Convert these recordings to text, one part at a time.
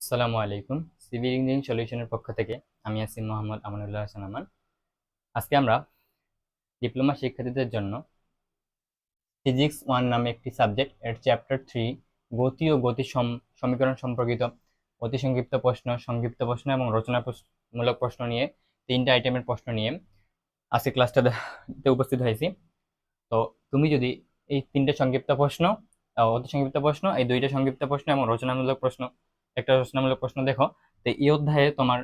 আসসালামু আলাইকুম। Civil engineering সলিউশনের পক্ষ থেকে আমি আছি মোহাম্মদ আমানুল্লাহ হাসান আমান। আজকে আমরা ডিপ্লোমা শিক্ষার্থীদের জন্য ফিজিক্স 1 নামে একটি সাবজেক্ট এর চ্যাপ্টার 3 গতি ও গতি সমীকরণ সম্পর্কিত অতি সংক্ষিপ্ত প্রশ্ন এবং রচনামূলক প্রশ্ন নিয়ে 3টা আইটেমের প্রশ্ন নিয়ে আজকে ক্লাসটাতে উপস্থিত হয়েছি। তো তুমি যদি এই 3টে সংক্ষিপ্ত প্রশ্ন, অতি সংক্ষিপ্ত প্রশ্ন, এই 2টা সংক্ষিপ্ত প্রশ্ন এবং একটা রচনামূলক প্রশ্ন দেখো, তো এই অধ্যায়ে তোমার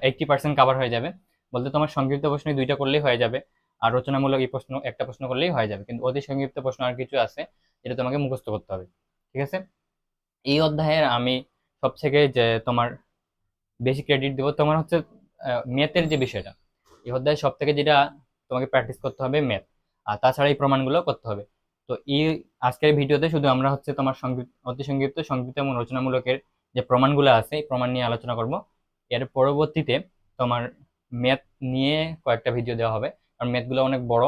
80% কাভার হয়ে যাবে। বলতে তোমার সংক্ষিপ্ত প্রশ্ন 2টা করলেই হয়ে যাবে, আর রচনামূলক এই প্রশ্ন একটা প্রশ্ন করলেই হয়ে যাবে। কিন্তু অতি সংক্ষিপ্ত প্রশ্ন আর কিছু আছে, যেটা তোমাকে মুখস্থ করতে হবে। ঠিক আছে? এই অধ্যায়ের আমি সবথেকে যে তোমার বেশি ক্রেডিট দেবো তোমার হচ্ছে ম্যাথের যে বিষয়টা। এই অধ্যায়ে সব থেকে যেটা তোমাকে প্র্যাকটিস করতে হবে ম্যাথ, আর তাছাড়া এই প্রমাণগুলো করতে হবে। তো এই আজকের ভিডিওতে শুধু আমরা হচ্ছে তোমার অতি সংক্ষিপ্ত এবং রচনামূলকের যে প্রমাণগুলো আছে এই প্রমাণ নিয়ে আলোচনা করব। এর পরবর্তীতে তোমার ম্যাথ নিয়ে কয়েকটা ভিডিও দেওয়া হবে, কারণ ম্যাথগুলো অনেক বড়,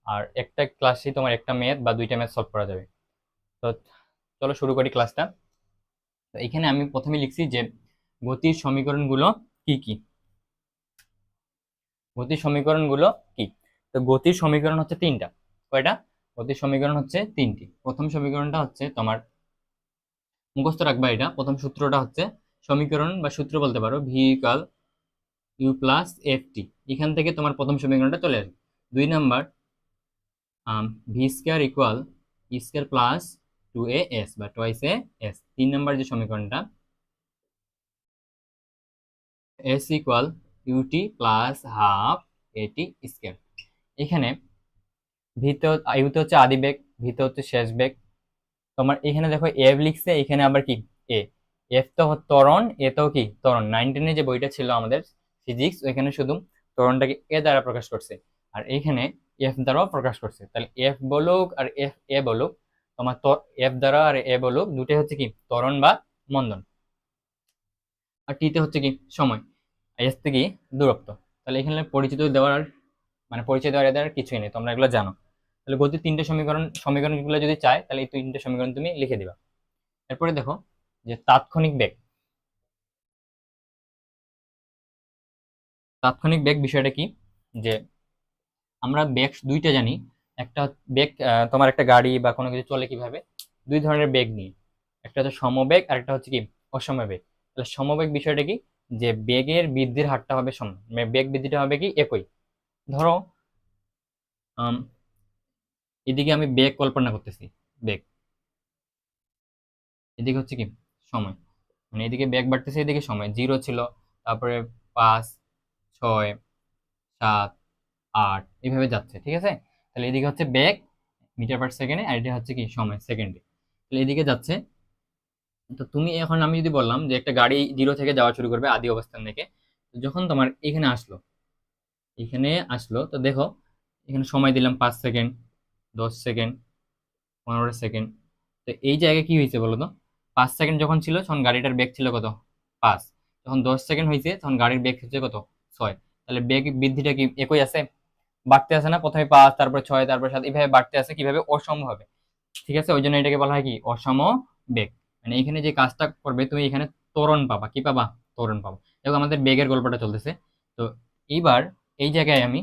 আর একটা ক্লাসেই তোমার একটা ম্যাথ বা 2টা ম্যাথ সলভ করা যাবে। তো চলো শুরু করি ক্লাসটা। তো এখানে আমি প্রথমে লিখছি যে গতির সমীকরণগুলো কি কি। গতির সমীকরণগুলো কি? তো গতির সমীকরণ হচ্ছে 3টা। কয়টা? গতির সমীকরণ হচ্ছে 3টি। প্রথম সমীকরণটা হচ্ছে তোমার মুখস্থ রাখবা, এটা প্রথম সূত্রটা হচ্ছে সমীকরণ বা সূত্র বলতে পারো V equal U plus F T. এখান থেকে তোমার প্রথম সমীকরণটা চলে আসবে। 2 number V square equal U square plus 2a S বা টোয়াইস এ এস। 3 নাম্বার যে সমীকরণটা S equal U T plus half A T square. এখানে ইউতে হচ্ছে আদি বেগ, ভিতে হচ্ছে শেষ বেগ। তোমার এখানে দেখো এফ লিখছে, এখানে আবার কি এ। এফ তো ত্বরণ, এ তো কি ত্বরণ। 9-10 যে বইটা ছিল আমাদের ফিজিক্স, ওইখানে শুধু ত্বরণটাকে এ দ্বারা প্রকাশ করছে, আর এইখানে এফ দ্বারাও প্রকাশ করছে। তাহলে এফ বলুক আর এফ এ বলুক, তোমার তো এফ দ্বারা আর এ বলুক, দুটোই হচ্ছে কি ত্বরণ বা মন্দন। আর টিতে হচ্ছে কি সময়, এস থেকে দূরত্ব। তাহলে এখানে পরিচয় দেওয়ার এদের আর কিছুই নেই, তোমরা এগুলো জানো। তাহলে গতির 3টে সমীকরণগুলো যদি চাই, তাহলে এই 3টে সমীকরণ তুমি লিখে দিবা। এরপরে দেখো যে তাৎক্ষণিক বেগ বিষয়টা কি। যে আমরা বেগ 2টা জানি। একটা বেগ, তোমার একটা গাড়ি বা কোনো কিছু চলে কিভাবে, 2 ধরনের বেগ নিয়ে। একটা হচ্ছে সমবেগ আর একটা হচ্ছে কি অসমবেগ। তাহলে সমবেগ বিষয়টা কি, যে বেগের বৃদ্ধির হারটা হবে সমান, মানে বেগ বৃদ্ধিটা হবে কি একই। ধরো এদিকে আমি বেগ কল্পনা করতেছি, বেগ, এদিকে হচ্ছে কি সময়, মানে এদিকে বেগ বাড়তেছে, এদিকে সময় 0 ছিল, তারপরে 5, 6, 7, 8 এইভাবে যাচ্ছে। ঠিক আছে? তাহলে এদিকে হচ্ছে বেগ মিটার পার সেকেন্ডে, আর এটা হচ্ছে কি সময় সেকেন্ডে। তাহলে এদিকে যাচ্ছে। তো তুমি এখন, আমি যদি বললাম যে একটা গাড়ি 0 থেকে যাওয়া শুরু করবে আদি অবস্থান থেকে, যখন তোমার এখানে আসলো, তো দেখো এখানে সময় দিলাম 5 সেকেন্ড, 10 সেকেন্ড, 15 সেকেন্ড। তো এই জায়গায় কি হয়েছে বলো তো? 5 সেকেন্ড যখন ছিল তখন গাড়িটার বেগ ছিল কত? 5। যখন 10 সেকেন্ড হয়েছে তখন গাড়ির বেগ হচ্ছে কত? 6। তাহলে বেগ বৃদ্ধিটা কি একই আছে? বাড়তে আছে না? প্রথমে 5, তারপর 6, তারপর 7, এইভাবে বাড়তে আছে। কিভাবে? অসমভাবে। ঠিক আছে? ওই জন্য এটাকে বলা হয় কি অসম বেগ। মানে এখানে যে কাজটা করবে তুমি, এখানে ত্বরণ পাবা। কি পাবা? ত্বরণ পাবা। দেখো আমাদের বেগের গল্পটা চলতেছে। তো এইবার এই জায়গায় আমি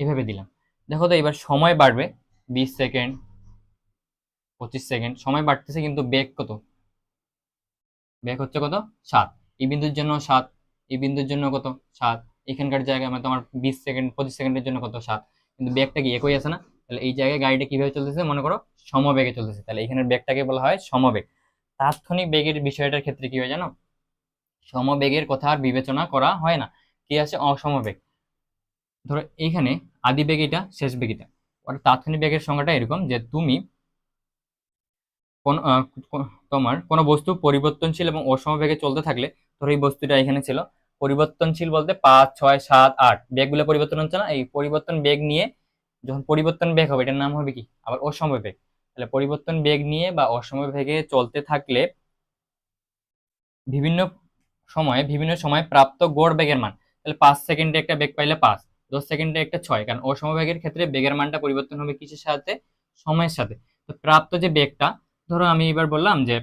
এভাবে দিলাম। দেখো তো এবার সময় বাড়বে 20 সেকেন্ড, 25 সেকেন্ড সময় বাড়তেছে, কিন্তু বেগ কত? বেগ হচ্ছে কত? 7। এই বিন্দুর জন্য 7, এই বিন্দুর জন্য কত? 7। এখানকার জায়গায় মানে তোমার 20 সেকেন্ড, 25 সেকেন্ডের জন্য কত? 7। কিন্তু বেগটা কি একই আছে না? তাহলে এই জায়গায় গাড়িটা কিভাবে চলতেছে মনে করো? সমবেগে চলতেছে। তাহলে এখানের বেগটাকে বলা হয় সমবেগ। তাৎক্ষণিক বেগের বিষয়টার ক্ষেত্রে কি হয় জানো? সমবেগের কথা আর বিবেচনা করা হয় না, কি আছে? অসমবেগ। ধরো এইখানে আদি বেগ এটা, শেষ বেগ এটা। আর তাৎক্ষণিক বেগের সংজ্ঞাটা এরকম যে তুমি কোন তোমার কোনো বস্তু পরিবর্তনশীল এবং অসমবেগে চলতে থাকলে, ধরো এই বস্তুটা এখানে ছিল, পরিবর্তনশীল বলতে 5, 6, 7, 8 বেগগুলো পরিবর্তন হচ্ছে না? এই পরিবর্তন বেগ নিয়ে যখন পরিবর্তন বেগ হবে, এটার নাম হবে কি আবার অসমবেগ। তাহলে পরিবর্তন বেগ নিয়ে বা অসমবেগে চলতে থাকলে বিভিন্ন বিভিন্ন সময় প্রাপ্ত গড় বেগের মান। তাহলে 5 সেকেন্ডে একটা বেগ পাইলে 5, 10 সেকেন্ডে একটা 6, কারণ অসমবেগের ক্ষেত্রে বেগের মানটা পরিবর্তন হবে কিসের সাথে? সময়ের সাথে। তো প্রাপ্ত যে বেগটা, ধরো আমি এবার বললাম যে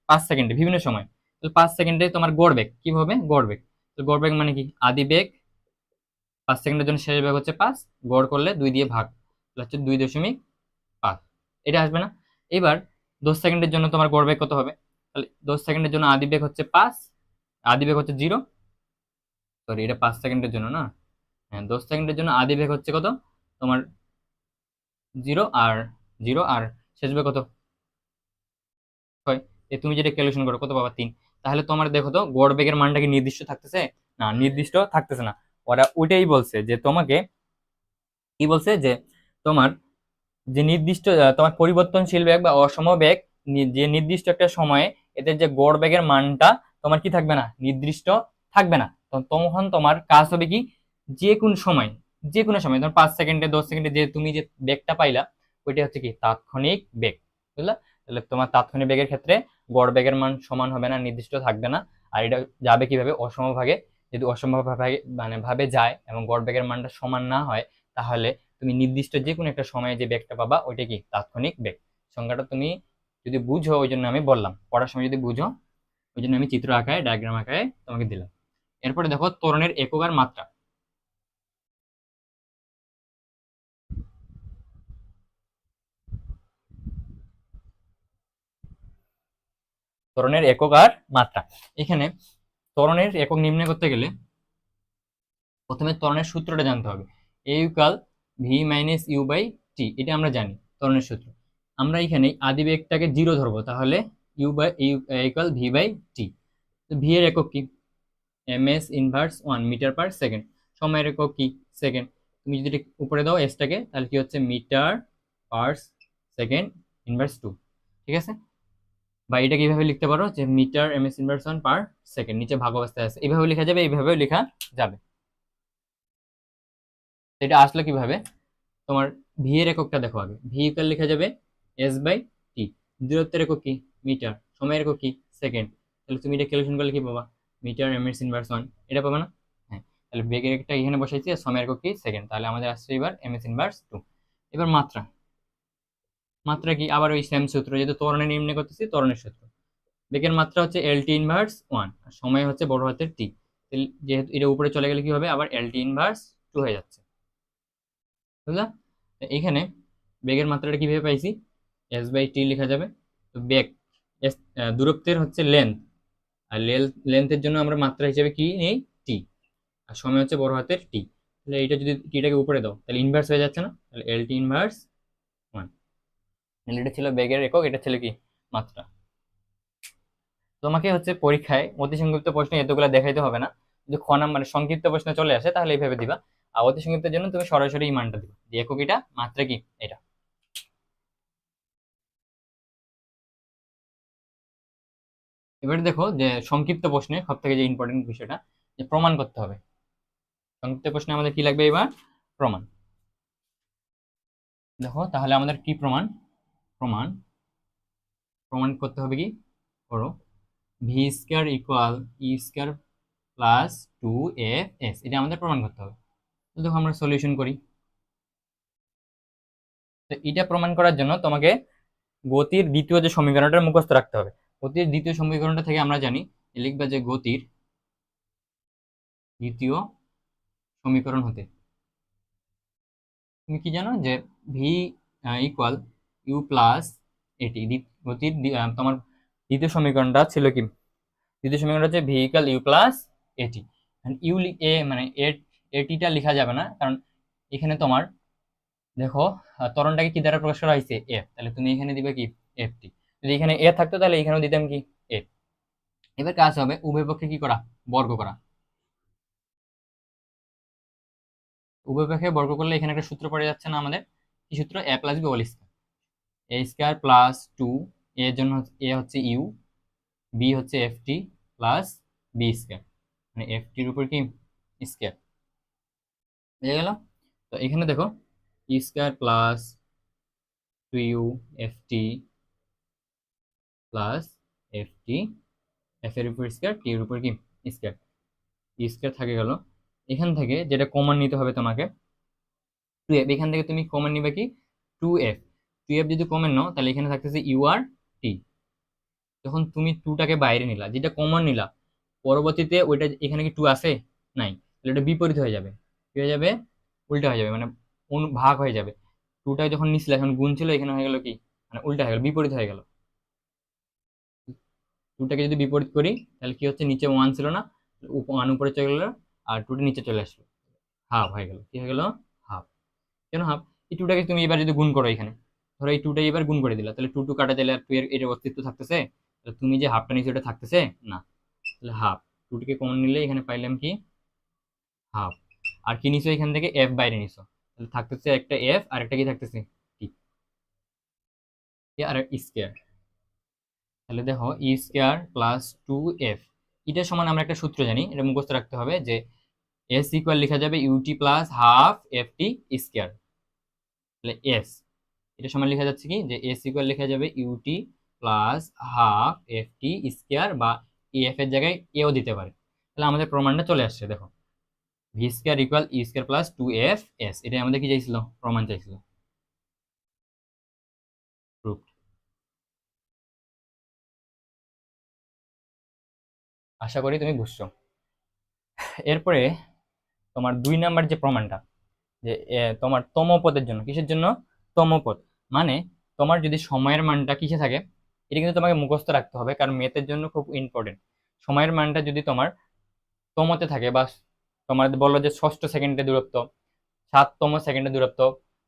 5 সেকেন্ডে বিভিন্ন সময়, তাহলে 5 সেকেন্ডে তোমার গড় বেগ কি হবে, গড় বেগ। তো গড় বেগ মানে কি, আদি বেগ 5 সেকেন্ডের জন্য শেষ বেগ হচ্ছে 5, গড় করলে 2 দিয়ে ভাগ, তাহলে হচ্ছে 2.5, এটা আসবে না। এবার 10 সেকেন্ডের জন্য তোমার গড় বেগ কত হবে, তাহলে 10 সেকেন্ডের জন্য আদি বেগ হচ্ছে 5, আদি বেগ হচ্ছে 0, সরি এটা 5 সেকেন্ডের জন্য না, হ্যাঁ 10 সেকেন্ডের জন্য আদি বেগ হচ্ছে কত তোমার 0, আর 0 আর শেষ বেগ কত 6, তুমি যেটা ক্যালকুলেশন করো কত পাবা 3। তাহলে তোমার দেখো তো গড় বেগের মানটা কি নির্দিষ্ট থাকতেছে, না নির্দিষ্ট থাকতেছে না। ওরা ওইটাই বলছে যে তোমাকে, কি বলছে যে তোমার যে নির্দিষ্ট তোমার পরিবর্তনশীল বেগ বা অসম বেগ, যে নির্দিষ্ট একটা সময়ে এদের যে গড় বেগের মানটা তোমার কি থাকবে না, নির্দিষ্ট থাকবে না। তখন তোমার কাজ হবে কি, যে কোন সময়, যে কোনো সময় তোমার 5 সেকেন্ডে 10 সেকেন্ডে যে তুমি যে বেগটা পাইলা ওইটা হচ্ছে কি তাৎক্ষণিক বেগ, বুঝলা। তাহলে তোমার তাৎক্ষণিক বেগের ক্ষেত্রে গড় বেগের মান সমান হবে না, নির্দিষ্ট থাকবে না। আর এটা যাবে কিভাবে, অসমভাগে। যদি অসমভাবে মানে ভাবে যায় এবং গড় বেগের মানটা সমান না হয়, তাহলে তুমি নির্দিষ্ট যে কোনো একটা সময়ে যে বেগটা পাবা ওইটা কি তাৎক্ষণিক বেগ। সংজ্ঞাটা তুমি যদি বুঝো, ওই জন্য আমি বললাম, পড়ার সময় যদি বুঝো ওই জন্য আমি চিত্র আঁকায় ডায়াগ্রাম আঁকায় তোমাকে দিলাম। এরপরে দেখো ত্বরণের একক আর মাত্রা। ত্বরণের একক আর মাত্রা, এখানে ত্বরণের একক নির্ণয় করতে গেলে প্রথমে ত্বরণের সূত্রটা জানতে হবে। A equal v minus u by t, এটা আমরা জানি ত্বরণের সূত্র। আমরা এখানে আদি বেগটাকে 0 ধরবো, তাহলে u by equal v by t. তো ভি এর একক কি, ms inverse 1 metre per second. সময়ের একক কি, সেকেন্ড। তুমি যদি উপরে দাও এসটাকে, তাহলে কি হচ্ছে মিটার পার সেকেন্ড ইনভার্স 2, ঠিক আছে। বা এটা কিভাবে লিখতে পারো যে metre ms inverse 1 per second, নিচে ভাগ অবস্থায় আছে, এইভাবে লেখা যাবে, এইভাবেও লেখা যাবে। এটা আসলে কিভাবে, তোমার ভি এর এককটা দেখো আগে, ভি ইকুয়াল লেখা যাবে এস বাই টি। দূরত্বের একক কি, মিটার। সময়ের একক কি, সেকেন্ড। তাহলে তুমি এটা ক্যালকুলেশন করলে কি পাবা, মিটার ms ইনভার্স 1, এটা পাবে না। হ্যাঁ, তাহলে বেগের একটা এখানে বসাইছি, আর সময়ের একক কি, সেকেন্ড। তাহলে আমাদের আসছে এবার ms ইনভার্স 2। এবার মাত্রা, মাত্রা কি, আবার ওই সেম সূত্র, যেহেতু ত্বরণে নির্ণয় করতেছি ত্বরণের সূত্র। বেগের মাত্রা হচ্ছে lt ইনভার্স 1, আর সময় হচ্ছে বড় হাতের টি। যেহেতু এটা উপরে চলে গেলে কি হবে, আবার lt ইনভার্স 2 হয়ে যাচ্ছে, বুঝলা। এখানে বেগের মাত্রাটা কিভাবে পাইছি, এস বাই টি লেখা যাবে। তো বেগ দূরত্বের হচ্ছে লেন্থ, আর লেন্থের জন্য আমরা মাত্রা হিসেবে কি নেই, টি। আর সময় হচ্ছে বড় হাতের টি। তাহলে এইটা যদি টিটাকে উপরে দাও তাহলে ইনভার্স হয়ে যাচ্ছে না, তাহলে এল টি ইনভার্স 1। এটা ছিল বেগের একক, এটা ছিল কি মাত্রা। তোমাকে হচ্ছে পরীক্ষায় অতি সংক্ষিপ্ত প্রশ্ন এতগুলো দেখাইতে হবে না, যদি খ নাম্বারে সংক্ষিপ্ত প্রশ্ন চলে আসে তাহলে এইভাবে দিবা। আর অতি সংক্ষিপ্তের জন্য তুমি সরাসরি এই মানটা দিবা, যে একক এটা, মাত্রা কি এটা। এবারে দেখো যে সংক্ষিপ্ত প্রশ্নে সব থেকে যে ইম্পর্টেন্ট বিষয়টা, যে প্রমাণ করতে হবে। সংক্ষিপ্ত প্রশ্নে আমাদের কি লাগবে এবার, প্রমাণ। দেখো তাহলে আমাদের কি প্রমাণ, প্রমাণ প্রমাণ করতে হবে কি, করো V square equal E square plus 2f(s), এটা আমাদের প্রমাণ করতে হবে। তো দেখো আমরা সলিউশন করি। তো এটা প্রমাণ করার জন্য তোমাকে গতির দ্বিতীয় যে সমীকরণটা মুখস্থ রাখতে হবে। গতির দ্বিতীয় সমীকরণটা থেকে আমরা জানি, লিখবা যে গতির দ্বিতীয় সমীকরণ হতে তুমি কি জানো, যে ভি ইকুয়াল ইউ প্লাস এটি। গতির তোমার দ্বিতীয় সমীকরণটা ছিল কি, দ্বিতীয় সমীকরণটা হচ্ছে ভি ইকুয়াল ইউ প্লাস এটি। ইউ এ মানে এটিটা লেখা যাবে না, কারণ এখানে তোমার দেখো ত্বরণটাকে কি দ্বারা প্রকাশ করা হয়েছে, এফ। তাহলে তুমি এখানে দিবে কি, এফ টি। যদি এখানে এ থাকতো তাহলে এখানেও দিতাম কি, এফ। এবার কাজ হবে উভয় পক্ষে কি করা, বর্গ করা। উভয় পক্ষে বর্গ করলে এখানে একটা সূত্র পড়ে যাচ্ছে না আমাদের, কি সূত্র, A plus B whole square. A square plus 2, এর জন্য এ হচ্ছে ইউ, বি হচ্ছে F T plus B square, মানে এফ টির উপর কি স্কয়ার, বুঝে গেল। তো এখানে দেখো E square plus 2u F T plus F T, F এর উপর স্কয়ার, টি এর উপর কি স্কয়ার, ই স্কয়ার থাকে গেল। এখান থেকে যেটা কমন নিতে হবে তোমাকে, 2f, এখান থেকে তুমি কমন নিবে কি, 2f। 2f যদি কমন নাও তাহলে এখানে থাকতেছে ইউ আর টি। তো যখন তুমি টুটাকে বাইরে নিলা, যেটা কমন নিলা, পরবর্তীতে ওইটা এখানে কি টু আছে? নাই, তাহলে এটা বিপরীত হয়ে যাবে। কি হয়ে যাবে? উল্টা হয়ে যাবে, মানে ভাগ হয়ে যাবে। টুটা যখন নিছিলে এখন গুণ ছিল, এখানে হয়ে গেল কি, মানে উল্টা হয়ে গেল, বিপরীত হয়ে গেল। টুটাকে যদি বিপরীত করি তাহলে কি হচ্ছে, নিচে ওয়ান ছিল না, ওয়ান উপরে চলে গেল, আর টুটা নিচে চলে আসলো, হাফ হয়ে গেল। কি হয়ে গেল? হাফ। কেন হাফ? এই টুটাকে তুমি এবার যদি গুণ করো এখানে, ধরো এই টুটা এবার গুণ করে দিলা, তাহলে টু টু কাটা দিলে আর টু এর এর অস্তিত্ব থাকতেছে? তাহলে তুমি যে হাফটা নিচে ওটা থাকতেছে না, তাহলে হাফ। টুটিকে কমন নিলে এখানে পাইলাম কি, হাফ। আর কি নিছো এখান থেকে? এফ বাইরে নিছো, তাহলে থাকতেছে একটা এফ আর একটা কি থাকতেছে, টি, আর স্কয়ার। তাহলে দেখো E square plus two F, এটা সমান আমরা একটা সূত্র জানি, এটা মুখস্থ রাখতে হবে যে এস ইকুয়াল লেখা যাবে U T plus half F T square. তাহলে এস, এটা সমান লেখা যাচ্ছে কি, যে এস ইকুয়াল লেখা যাবে U T plus half F T square, বা এফ এর জায়গায় এও দিতে পারে। তাহলে আমাদের প্রমাণটা চলে আসছে, দেখো V square equal E square plus two F S, এটাই আমাদের কি চাইছিল, প্রমাণ চাইছিল। প্রুফ। আশা করি তুমি বুঝছো। এরপরে তোমার 2 নাম্বার যে প্রমাণটা, যে তোমার তম পদের জন্য, কিসের জন্য? তম পদ। মানে তোমার যদি সময়ের মানটা কিসে থাকে, এটা কিন্তু তোমাকে মুখস্থ রাখতে হবে, কারণ মেথের জন্য খুব ইম্পর্টেন্ট। সময়ের মানটা যদি তোমার তমতে থাকে, বা তোমার বললো যে ষষ্ঠ সেকেন্ডে দূরত্ব, 7তম সেকেন্ডে দূরত্ব,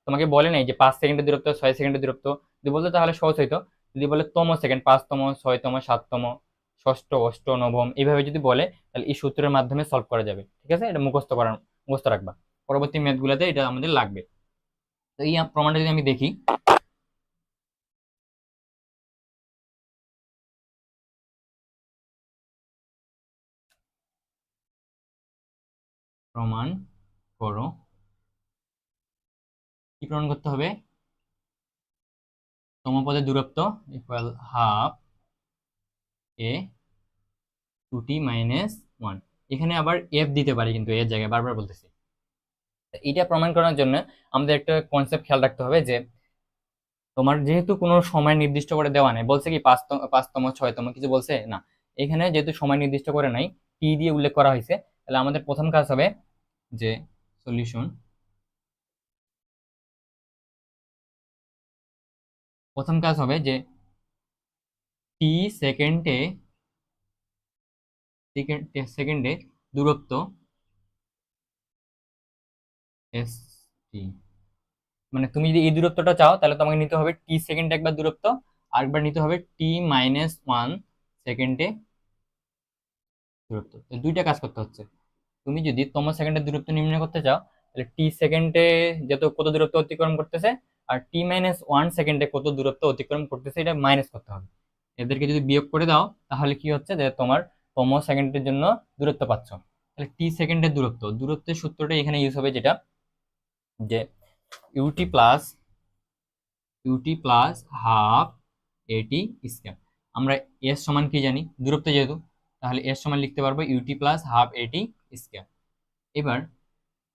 তোমাকে বলে নাই যে 5 সেকেন্ডের দূরত্ব, 6 সেকেন্ডের দূরত্ব, যদি বলতো তাহলে সহজ হইতো। যদি বলে তম সেকেন্ড, 5তম, 6তম, 7তম, ষষ্ঠ, অষ্ট, নবম, এইভাবে যদি বলে, তাহলে এই সূত্রের মাধ্যমে সলভ করা যাবে। ঠিক আছে, এটা মুখস্থ রাখবা, পরবর্তী ম্যাথগুলোতে এটা আমাদের লাগবে। তো এই প্রমাণটা যদি আমি দেখি, প্রমাণ করো, কি প্রমাণ করতে হবে? সমপদের দূরত্ব ইকুয়াল হাফ এ টু টি মাইনাস ওয়ান। এখানে আবার এফ দিতে পারি কিন্তু এর জায়গায়, বারবার বলতেছি। এটা প্রমাণ করার জন্য আমাদের একটা কনসেপ্ট খেয়াল রাখতে হবে, যে তোমার যেহেতু কোনো সময় নির্দিষ্ট করে দেওয়া নেই, বলছে কি পাঁচতম, 6তম, কিছু বলছে না। এখানে যেহেতু সময় নির্দিষ্ট করে নাই, টি দিয়ে উল্লেখ করা হয়েছে, তাহলে আমাদের প্রথম কাজ হবে যে সলিউশন, প্রথম কাজ হবে যে টি সেকেন্ডে, সেকেন্ডে দূরত্ব এস টি, মানে তুমি যদি এই দূরত্বটা চাও তাহলে তোমাকে নিতে হবে টি সেকেন্ডে একবার দূরত্ব, আর একবার নিতে হবে টি মাইনাস ওয়ান সেকেন্ডে দূরত্ব। তো দুইটা কাজ করতে হচ্ছে। তুমি যদি তম সেকেন্ডের দূরত্ব নির্ণয় করতে চাও, তাহলে টি সেকেন্ডে যত কত দূরত্ব অতিক্রম করতেছে, আর টি মাইনাস ওয়ান সেকেন্ডে কত দূরত্ব অতিক্রম করতেছে, এটা মাইনাস করতে হবে। এদেরকে যদি বিয়োগ করে দাও, তাহলে কি হচ্ছে, যে তোমার তম সেকেন্ডের জন্য দূরত্ব পাচ্ছ। তাহলে টি সেকেন্ডের দূরত্বের সূত্রটা এখানে ইউজ হবে, যেটা যে UT plus half A T square. আমরা এস সমান কি জানি, দূরত্ব যেহেতু, তাহলে এস সমান লিখতে পারবো UT plus half A T square. এবার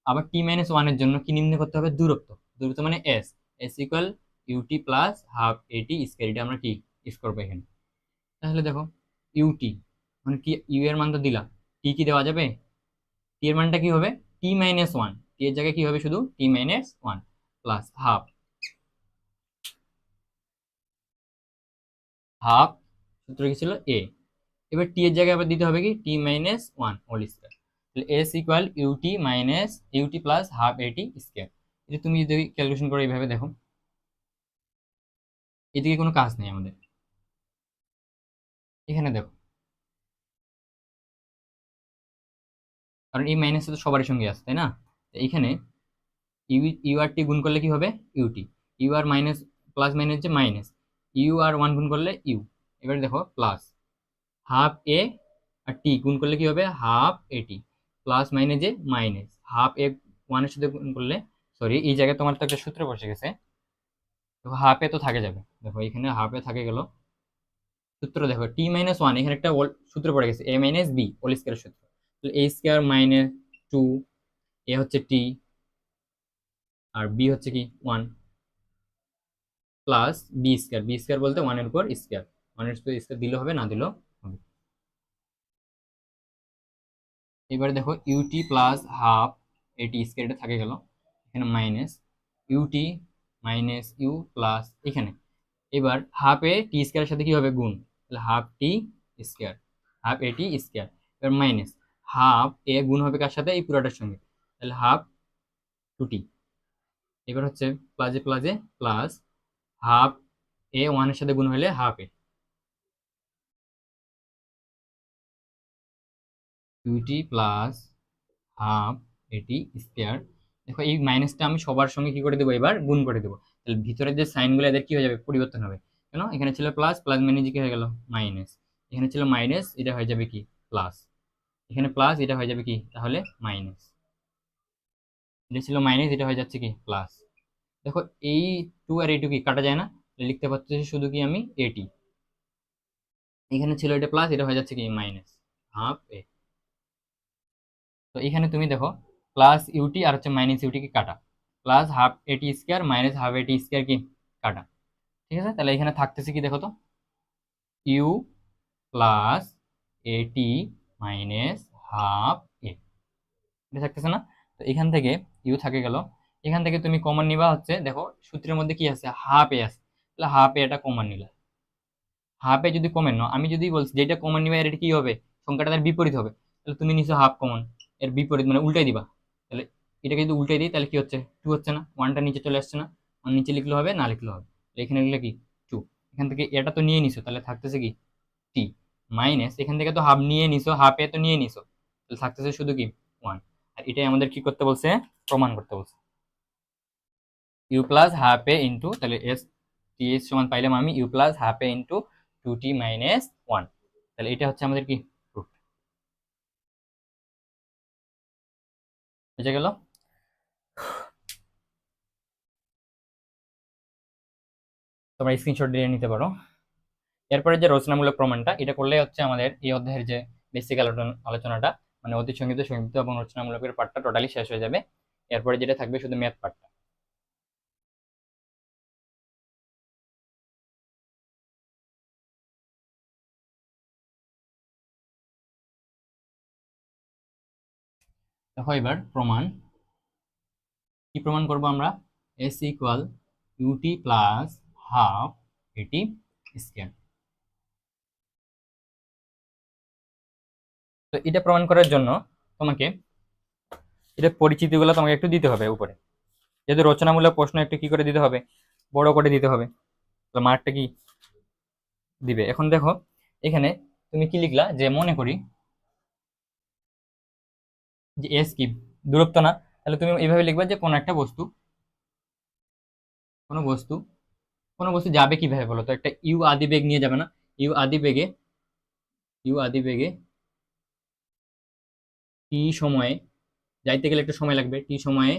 আবার টি মাইনাস ওয়ানের জন্য কি নির্ণয় করতে হবে, দূরত্ব। দূরত্ব মানে S, S equal U T plus half A T square, এটা আমরা কি ইউজ করবো এখানে। তাহলে দেখো ইউটি মানে কি, ইউ এর মান তো দিলাম, টি কি দেওয়া যাবে? টি এর মানটা কি হবে, টি মাইনাস ওয়ান, টি এর জায়গায় কি হবে, শুধু T minus one plus half, half সূত্র কি ছিল, এ। এবার টি এর জায়গায় আবার দিতে হবে কি, T minus one whole square. তাহলে S equal U T minus U T plus half A T square. এটা তুমি যদি ক্যালকুলেশন করো এইভাবে, দেখো এদিকে কোনো কাজ নেই আমাদের। এখানে দেখো, কারণ এই মাইনাস তো সবারই সঙ্গে আছে, তাই না? তো এইখানে ইউ আর টি গুণ করলে কি হবে, ইউটি। ইউ আর মাইনাস, প্লাস মাইনাস যে মাইনাস, ইউ আর ওয়ান গুণ করলে ইউ। এবার দেখো প্লাস হাফ এ আর টি গুণ করলে কি হবে, হাফ এ টি, প্লাস মাইনাস যে মাইনাস হাফ এ ওয়ানের সাথে গুণ করলে, সরি এই জায়গায় তোমার তো একটা সূত্র বসে গেছে, দেখো হাফ এ তো থাকে যাবে, দেখো এখানে হাফ এ থাকে গেল। সূত্র দেখো টি মাইনাস ওয়ান, এখানে একটা সূত্র পড়ে গেছে, A minus B whole square সূত্র। তাহলে A square minus two, A হচ্ছে টি, আর বি হচ্ছে কি one, plus B square, B square বলতে ওয়ানের উপর স্কয়ার। ওয়ানের স্কোয়ার দিলেও হবে, না দিলেও হবে। এবারে দেখো U T plus half A T square, এটা থাকে গেল, এখানে minus U T minus U plus এখানে এবার হাফ এ টি স্কোয়ারের সাথে কি হবে, গুণ, তাহলে হাফ টি স্কোয়ার, হাফ এ টি স্কোয়ার। এবার মাইনাস হাফ এ গুণ হবে কার সাথে, এই পুরোটার সঙ্গে, তাহলে হাফ টু টি। এবার হচ্ছে প্লাসে প্লাসে প্লাস হাফ এ ওয়ানের সাথে গুণ হলে হাফ এ টুটি প্লাস হাফ এটি স্কোয়ার। দেখো এই মাইনাসটা আমি সবার সঙ্গে কি করে দেবো, এবার গুণ করে দেবো, তাহলে ভিতরের যে সাইনগুলো এদের কি হয়ে যাবে, পরিবর্তন হবে। কেন, এখানে ছিল প্লাস, প্লাস মাইনাস কি হয়ে গেল মাইনাস, এখানে ছিল মাইনাস, এটা হয়ে যাবে কি প্লাস, এখানে প্লাস, এটা হয়ে যাবে কি তাহলে মাইনাস, এটা ছিল মাইনাস, এটা হয়ে যাচ্ছে কি প্লাস। দেখো এই টু আর এই টু কি কাটা যায় না, লিখতে পারতেছি শুধু কি আমি এটি, এখানে ছিল এটা প্লাস, এটা হয়ে যাচ্ছে কি মাইনাস হাফ এ। তো এখানে তুমি দেখো প্লাস ইউটি আর হচ্ছে মাইনাস ইউটি কি কাটা, plus half A T square minus half A T square কি কাটা, ঠিক আছে। তাহলে এখানে থাকতেছে কি দেখো তো, ইউ প্লাস এটি মাইনাস হাফ এ, এটা থাকতেছে না। তো এখান থেকে ইউ থাকে গেল, এখান থেকে তুমি কমন নিবা হচ্ছে, দেখো সূত্রের মধ্যে কি আছে, হাফ এ আছে, তাহলে হাফ এ এটা কমন নিলা, হাফ এ যদি কমন নাও, আমি যদি বলছি যেটা কমন নিবা এর কি হবে, সংখ্যাটা তার বিপরীত হবে, তাহলে তুমি নিছো হাফ কমন, এর বিপরীত মানে উল্টাই দিবা, তাহলে এটাকে যদি উল্টাই দিই তাহলে কি হচ্ছে, টু হচ্ছে না, ওয়ানটা নিচে চলে আসছে না, ওয়ান নিচে লিখলে হবে না লিখলে হবে, এখানে লিখলে কি টু, এখান থেকে এটা তো নিয়ে নিছো, তাহলে থাকতেছে কি টি মাইনাস, এখান থেকে তো হাফ নিয়ে নিছো, হাফ এ তো নিয়ে নিছো, তাহলে থাকতেছে শুধু কি ওয়ান। আর এটাই আমাদের কি করতে বলছে, প্রমাণ করতে বলছে, U plus half A into, তাহলে এস টি এস সমান পাইলাম আমি U plus half A into two T minus one, তাহলে এটা হচ্ছে আমাদের কি প্রুফ, বুঝে গেল। তোমরা স্ক্রিনশট দিয়ে নিতে পারো। এরপরে যে রচনামূলক প্রমাণটা, এটা করলে হচ্ছে আমাদের এই অধ্যায়ের যে বেসিক আলোচনাটা, মানে অতি সংক্ষিপ্ত সংক্ষিপ্ত এবং রচনামূলকের পার্টটা টোটালি শেষ হয়ে যাবে। এরপরে যেটা থাকবে শুধু ম্যাথ পার্টটা। দেখো এবার প্রমাণ কি প্রমাণ করব আমরা, S equal U T plus half A T square. তো এটা প্রমাণ করার জন্য তোমাকে এটা পরিচিতিগুলো তোমাকে একটু দিতে হবে উপরে, যেহেতু রচনামূলক প্রশ্ন একটু কি করে দিতে হবে, বড় করে দিতে হবে, তো মার্কটা কি দিবে। এখন দেখো এখানে তুমি কি লিখলা, যে মনে করি যে এস কি দূরত্ব না, তাহলে তুমি এইভাবে লিখবা যে কোনো একটা বস্তু, কোনো বস্তু কোনো বস্তু যাবে কিভাবে বলো তো, একটা ইউ আদি বেগ নিয়ে যাবে না, ইউ আদি বেগে, ইউ আদি বেগে টি সময়ে যাইতে গেলে একটা সময় লাগবে, টি সময়ে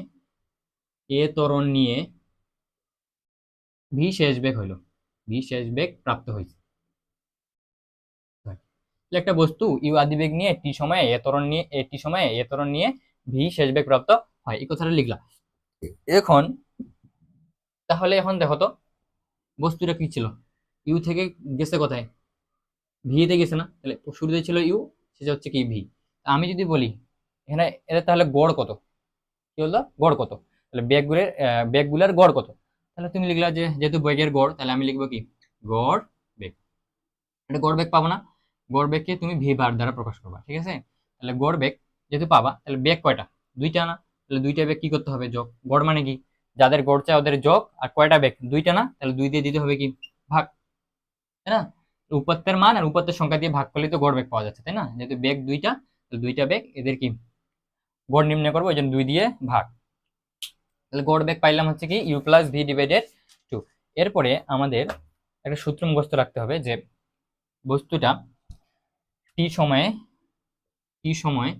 এ ত্বরণ নিয়ে ভি শেষ বেগ হইল, ভি শেষ বেগ প্রাপ্ত হয়েছে। একটা বস্তু ইউ আদি বেগ নিয়ে টি সময়ে এ ত্বরণ নিয়ে টি সময়ে এ ত্বরণ নিয়ে ভি শেষ বেগ প্রাপ্ত হয়, এই কথাটা লিখলা। এখন তাহলে এখন দেখো তো বস্তুটা কি ছিল, ইউ থেকে গেছে কোথায়, ভি তে গেছে না, তাহলে শুরুতে ছিল ইউ, সেটা হচ্ছে কি ভি। আমি যদি বলি এখানে এটা তাহলে গড় কত, কি বলতো গড় কত, তাহলে ব্যাগগুলোর গড় কত, তাহলে তুমি লিখলা যে যেহেতু বেগের গড়, তাহলে আমি লিখবো কি গড় বেগ, এটা গড় বেগ পাবো না, গড় বেগকে তুমি ভি বার দ্বারা প্রকাশ করবা, ঠিক আছে। তাহলে গড় বেগ যেহেতু পাবা, তাহলে বেগ কয়টা, দুইটা না, তাহলে দুইটা বেগ কি করতে হবে, যোগ, গড় মানে কি যাদের গড় চায় ওদের যোগ, আর কয়টা বেগ দুইটা না, তাহলে দুই দিয়ে দিতে হবে কি ভাগ, তাই না, উপাত্তের মান আর উপাত্তের সংখ্যা দিয়ে ভাগ করলেই তো গড় বেগ পাওয়া যাচ্ছে, তাই না, যেহেতু বেগ দুইটা, তাহলে দুইটা বেগ এদের কি গড় নির্ণয় করবো, ওই জন্য দুই দিয়ে ভাগ, তাহলে গড় বেগ পাইলাম হচ্ছে কি U plus V divided two. এরপরে আমাদের একটা সূত্র মুখস্থ রাখতে হবে যে বস্তুটা টি সময়ে, টি সময়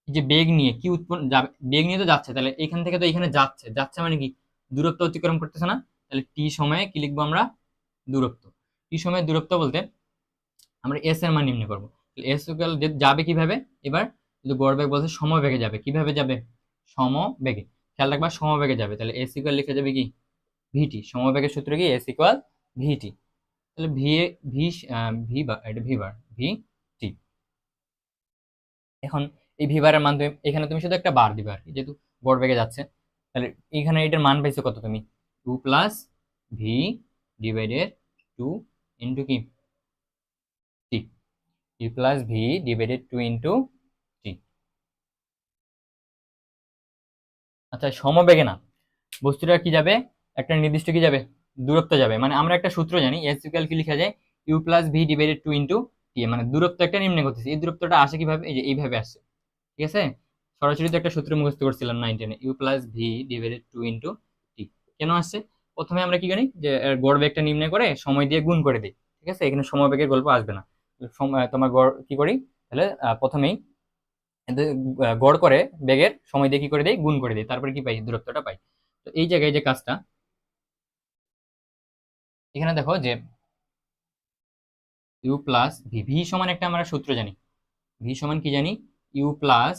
যে বেগ নিয়ে কি উৎপন্ন যাবে, বেগ নিয়ে তো যাচ্ছে, তাহলে এখান থেকে তো এখানে যাচ্ছে, যাচ্ছে মানে কি দূরত্ব অতিক্রম করতেছে না, তাহলে টি সময়ে কি লিখবো আমরা, দূরত্ব। টি সময়ে দূরত্ব বলতে আমরা এস এর মান নির্ণয় করবো, এস যাবে কিভাবে, এবার যদি গড় বেগ বলছে সমবেগে যাবে, কিভাবে যাবে সমবেগে, খেয়াল রাখবা সমবেগে যাবে, তাহলে এস ইকুয়াল লিখে যাবে কি ভিটি, সমবেগের সূত্র কি এস ইকুয়াল ভিটি। তাহলে ভি ভি ভি বার, এটা ভি বার, ভি টি। এখন এই ভি বারের মান তুমি এখানে তুমি শুধু একটা বার দিবে আর কি, যেহেতু গড় বেগে যাচ্ছে। তাহলে এখানে এটার মান পাইছো কত তুমি? 2 + ভি ডিভাইডেড 2 ইন্টু কি টি, টি প্লাস ভি ডিভাইডেড 2 ইন্টু টি। আচ্ছা, সমবেগে না, বস্তুটা কি যাবে, একটা নির্দিষ্ট কি যাবে, দূরত্ব যাবে। মানে আমরা একটা সূত্র জানি, এস ইকুয়াল কি লেখা যায়, U plus V divided 2 into T. মানে দূরত্ব একটা নির্ণয় করতেছি, এই দূরত্বটা আসে কিভাবে, এই যে এইভাবে আসছে, ঠিক আছে। সরাসরি তো একটা সূত্র মুখস্থ করছিলাম 9 10-এ, U plus V divided 2 into T. কেন আসছে? প্রথমে আমরা কি জানি যে গড় বেগটা নির্ণয় করে সময় দিয়ে গুণ করে দিই, ঠিক আছে। এখানে সময় বেগের গল্প আসবে না। তোমার গড় কি করি তাহলে, প্রথমেই এদের, গড় করে বেগের সময় দিয়ে কি করে দেই, গুণ করে দিই, তারপরে কি পাই, দূরত্বটা পাই। তো এই জায়গায় যে কাজটা, এখানে দেখো যে ইউ প্লাস ভি, ভি সমান একটা আমরা সূত্র জানি, ভি সমান কি জানি, ইউ প্লাস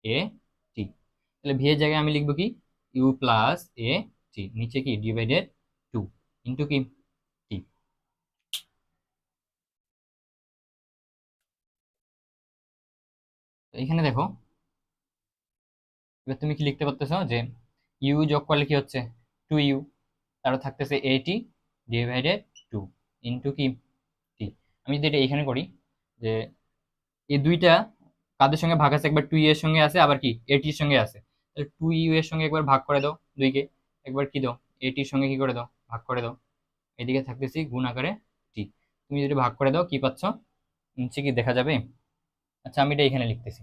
এ টি। তাহলে ভি এর জায়গায় আমি লিখবো কি, ইউ প্লাস এ টি, নিচে কি ডিভাইডেড 2 ইন্টু কি টি। এখানে দেখো, এবার তুমি কি লিখতে পারতেছো যে ইউ যোগ করলে কি হচ্ছে 2u, তারপর থাকতেছে এ টি ডিভাইডেড 2 ইন্টু কি টি। আমি যদি এটা এখানে করি, যে এই দুইটা কাদের সঙ্গে ভাগ আছে, একবার 2u এর সঙ্গে আছে, আবার কি এটি এর সঙ্গে আছে। তাহলে 2u এর সঙ্গে একবার ভাগ করে দাও, দুইকে একবার কি দাও, এটির সঙ্গে কি করে দাও, ভাগ করে দাও। এদিকে থাকতেছি গুণ আকারে টি। তুমি যদি ভাগ করে দাও কি পাচ্ছ, নিচে কি দেখা যাবে? আচ্ছা, আমি এটা এখানে লিখতেছি।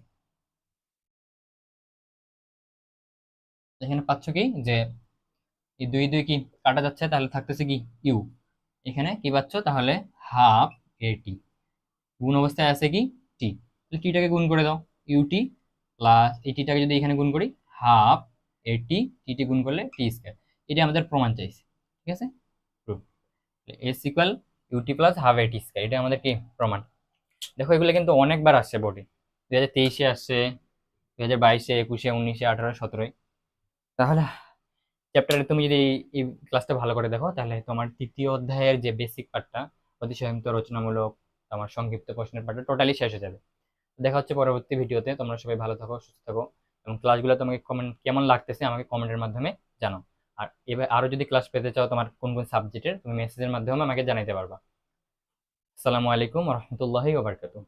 এখানে পাচ্ছ কি যে এই দুই দুই কি কাটা যাচ্ছে, তাহলে থাকতেছে কি ইউ। এখানে কি পাচ্ছ তাহলে, হাফ এটি। গুণ অবস্থায় আছে কি টি, তাহলে টিটাকে গুণ করে দাও, ইউটি প্লাস এই টিটাকে যদি এখানে গুণ করি, হাফ এটি, টিটি গুণ করলে টি স্কয়ার। এটা আমাদের প্রমাণ চাইছে, ঠিক আছে, proof. S equal U T plus half A T square, এটা আমাদের কি প্রমাণ। দেখো এগুলো কিন্তু অনেকবার আসছে বোর্ডে, 2023-এ আসছে, 2022-এ, 21-এ, 19-এ, 18-এ, 17-এ। তাহলে চ্যাপ্টারে তুমি যদি এই ক্লাসটা ভালো করে দেখো, তাহলে তোমার তৃতীয় অধ্যায়ের যে বেসিক পার্টটা, অতিসংক্ষিপ্ত রচনামূলক, তোমার সংক্ষিপ্ত প্রশ্নের পার্টটা টোটালি শেষ হয়ে যাবে। দেখা হচ্ছে পরবর্তী ভিডিওতে। তোমরা সবাই ভালো থাকো, সুস্থ থাকো, এবং ক্লাসগুলো তোমাকে কমেন্ট কেমন লাগতেছে আমাকে কমেন্টের মাধ্যমে জানাও। আর এবার আরো যদি ক্লাস পেতে চাও তোমার কোন কোন সাবজেক্টের, তুমি মেসেজের মাধ্যমে আমাকে জানাইতে পারবা। আসসালামু আলাইকুম রহমতুল্লাহি ওয়া বারাকাতুহু।